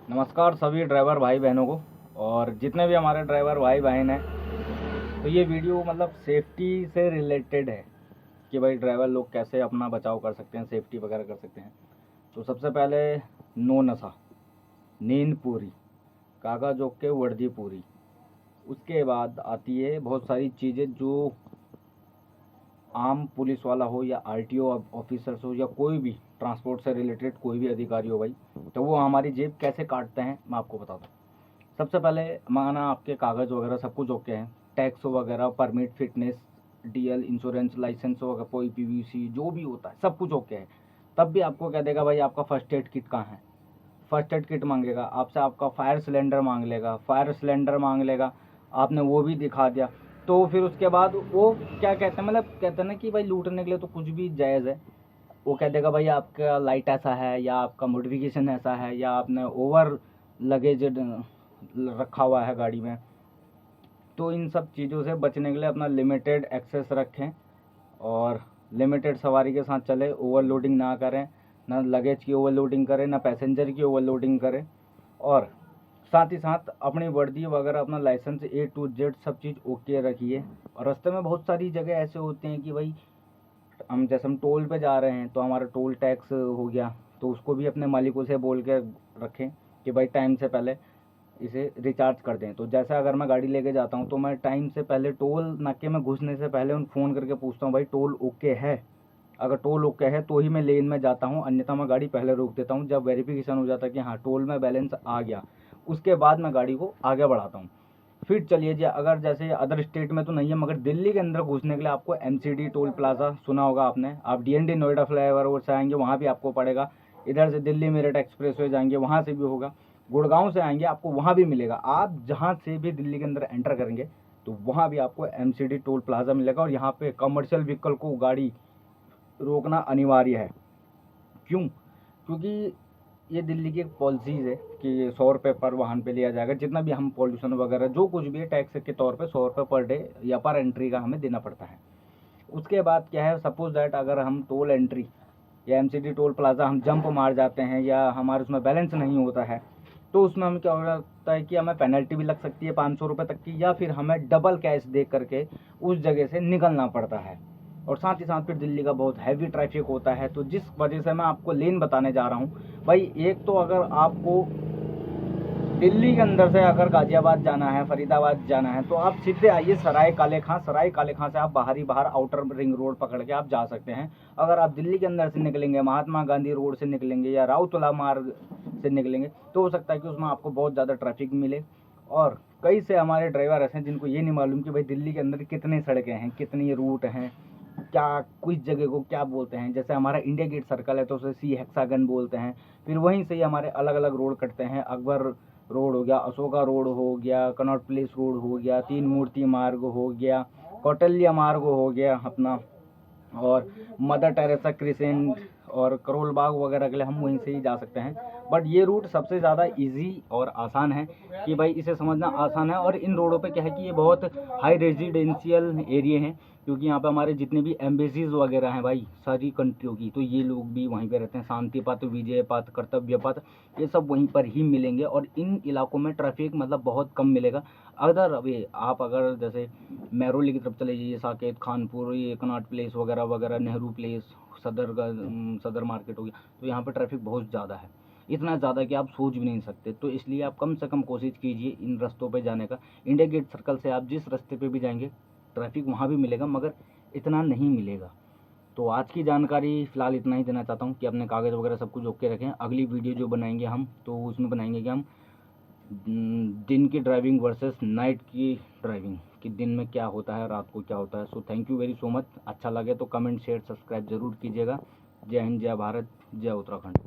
नमस्कार सभी ड्राइवर भाई बहनों को और जितने भी हमारे ड्राइवर भाई बहन हैं। तो ये वीडियो मतलब सेफ्टी से रिलेटेड है कि भाई ड्राइवर लोग कैसे अपना बचाव कर सकते हैं, सेफ्टी वगैरह कर सकते हैं। तो सबसे पहले नो नशा, नींद पूरी, कागज ओके, वर्दी पूरी। उसके बाद आती है बहुत सारी चीज़ें जो आम पुलिस वाला हो या आरटीओ ऑफिसर्स हो या कोई भी ट्रांसपोर्ट से रिलेटेड कोई भी अधिकारी हो भाई, तो वो हमारी जेब कैसे काटते हैं मैं आपको बताता हूँ। सबसे पहले माना आपके कागज़ वगैरह सब कुछ ओके हैं, टैक्स वगैरह, permit, fitness, DL, insurance, licence वगैरह, कोई पीवीसी जो भी होता है सब कुछ ओके है। तब भी आपको कह देगा भाई आपका फर्स्ट एड किट कहाँ है। फर्स्ट एड किट मांगेगा आपसे, आपका फायर सिलेंडर मांग लेगा, फायर सिलेंडर मांग लेगा। आपने वो भी दिखा दिया तो फिर उसके बाद वो क्या कहते हैं, मतलब कहते हैं ना कि भाई लूटने के लिए तो कुछ भी जायज़ है। वो कह देगा भाई आपका लाइट ऐसा है या आपका मॉडिफिकेशन ऐसा है या आपने ओवर लगेज रखा हुआ है गाड़ी में। तो इन सब चीज़ों से बचने के लिए अपना लिमिटेड एक्सेस रखें और लिमिटेड सवारी के साथ चले, ओवरलोडिंग ना करें, ना लगेज की ओवरलोडिंग करें, ना पैसेंजर की ओवरलोडिंग करें। और साथ ही साथ अपनी वर्दी वगैरह, अपना लाइसेंस ए टू जेड सब चीज़ ओके रखिए। और रास्ते में बहुत सारी जगह ऐसे होते हैं कि भाई हम टोल पे जा रहे हैं तो हमारा टोल टैक्स हो गया, तो उसको भी अपने मालिकों से बोल के रखें कि भाई टाइम से पहले इसे रिचार्ज कर दें। तो जैसे अगर मैं गाड़ी लेके जाता हूँ तो मैं टाइम से पहले टोल नाके में घुसने से पहले उन फ़ोन करके पूछता हूँ भाई टोल ओके है। अगर टोल ओके है तो ही मैं लेन में जाता हूँ, अन्यथा मैं गाड़ी पहले रोक देता हूँ। जब वेरिफिकेशन हो जाता है कि हाँ टोल में बैलेंस आ गया, उसके बाद मैं गाड़ी को आगे बढ़ाता हूँ। फिर चलिए जी, अगर जैसे अदर स्टेट में तो नहीं है मगर दिल्ली के अंदर घुसने के लिए आपको एमसीडी टोल प्लाज़ा सुना होगा आपने। आप डीएनडी नोएडा फ्लाईओवर से आएंगे वहाँ भी आपको पड़ेगा। इधर से दिल्ली मेरठ एक्सप्रेस वे जाएंगे वहाँ से भी होगा। गुड़गांव से आएंगे आपको वहाँ भी मिलेगा। आप जहाँ से भी दिल्ली के अंदर एंटर करेंगे तो वहाँ भी आपको एमसीडी टोल प्लाज़ा मिलेगा। और यहाँ पे कमर्शियल व्हीकल को गाड़ी रोकना अनिवार्य है। क्यों? क्योंकि ये दिल्ली की एक पॉलिसीज़ है कि 100 रुपये पर वाहन पे लिया जाएगा। जितना भी हम पॉल्यूशन वगैरह जो कुछ भी है टैक्स के तौर पे 100 रुपये पर डे या पर एंट्री का हमें देना पड़ता है। उसके बाद क्या है, सपोज दैट अगर हम टोल एंट्री या एमसीडी टोल प्लाज़ा हम जंप मार जाते हैं या हमारे उसमें बैलेंस नहीं होता है, तो उसमें हमें क्या हो जाता है कि हमें पेनल्टी भी लग सकती है 500 रुपये तक की, या फिर हमें डबल कैश दे करके उस जगह से निकलना पड़ता है। और साथ ही साथ फिर दिल्ली का बहुत हैवी ट्रैफिक होता है। तो जिस वजह से मैं आपको लेन बताने जा रहा हूँ भाई, एक तो अगर आपको दिल्ली के अंदर से अगर गाजियाबाद जाना है, फरीदाबाद जाना है, तो आप सीधे आइए सराय काले खां। सराय काले खां से आप बाहर आउटर रिंग रोड पकड़ के आप जा सकते हैं। अगर आप दिल्ली के अंदर से निकलेंगे, महात्मा गांधी रोड से निकलेंगे या राउतला मार्ग से निकलेंगे, तो हो सकता है कि उसमें आपको बहुत ज़्यादा ट्रैफिक मिले। और कई से हमारे ड्राइवर ऐसे हैं जिनको ये नहीं मालूम कि भाई दिल्ली के अंदर कितनी सड़कें हैं, कितनी रूट हैं, क्या कुछ जगह को क्या बोलते हैं। जैसे हमारा इंडिया गेट सर्कल है तो उसे सी हेक्सागन बोलते हैं। फिर वहीं से ही हमारे अलग अलग रोड कटते हैं। अकबर रोड हो गया, अशोका रोड हो गया, कनॉट प्लेस रोड हो गया, तीन मूर्ति मार्ग हो गया, कौटल्या मार्ग हो गया अपना, और मदर टेरेसा क्रिसेंट और करोल बाग वगैरह के लिए हम वहीं से ही जा सकते हैं। बट ये रूट सबसे ज़्यादा इजी और आसान है कि भाई इसे समझना आसान है। और इन रोडों पे क्या है कि ये बहुत हाई रेजिडेंशियल एरिया हैं, क्योंकि यहाँ पे हमारे जितने भी एम्बेसीज वगैरह हैं भाई सारी कंट्रियों की, तो ये लोग भी वहीं पे रहते हैं। शांति पथ, विजय पथ, कर्तव्य पथ, ये सब वहीं पर ही मिलेंगे। और इन इलाकों में ट्रैफिक मतलब बहुत कम मिलेगा। अगर अभी आप अगर जैसे महरौली की तरफ चले जाइए, साकेत, खानपुर, ये कनॉट प्लेस वगैरह वगैरह, नेहरू प्लेस, सदर मार्केट हो गया, तो यहाँ पर ट्रैफिक बहुत ज़्यादा है। इतना ज़्यादा कि आप सोच भी नहीं सकते। तो इसलिए आप कम से कम कोशिश कीजिए इन रास्तों पे जाने का। इंडिया गेट सर्कल से आप जिस रास्ते पे भी जाएंगे ट्रैफिक वहाँ भी मिलेगा, मगर इतना नहीं मिलेगा। तो आज की जानकारी फ़िलहाल इतना ही देना चाहता हूँ कि अपने कागज़ वगैरह सब कुछ ओके रखें। अगली वीडियो जो बनाएंगे हम, तो उसमें बनाएंगे कि हम दिन की ड्राइविंग वर्सेस नाइट की ड्राइविंग, कि दिन में क्या होता है, रात को क्या होता है। So thank you very so much. अच्छा लगे तो कमेंट, शेयर, सब्सक्राइब जरूर कीजिएगा। जय हिंद, जय भारत, जय उत्तराखंड।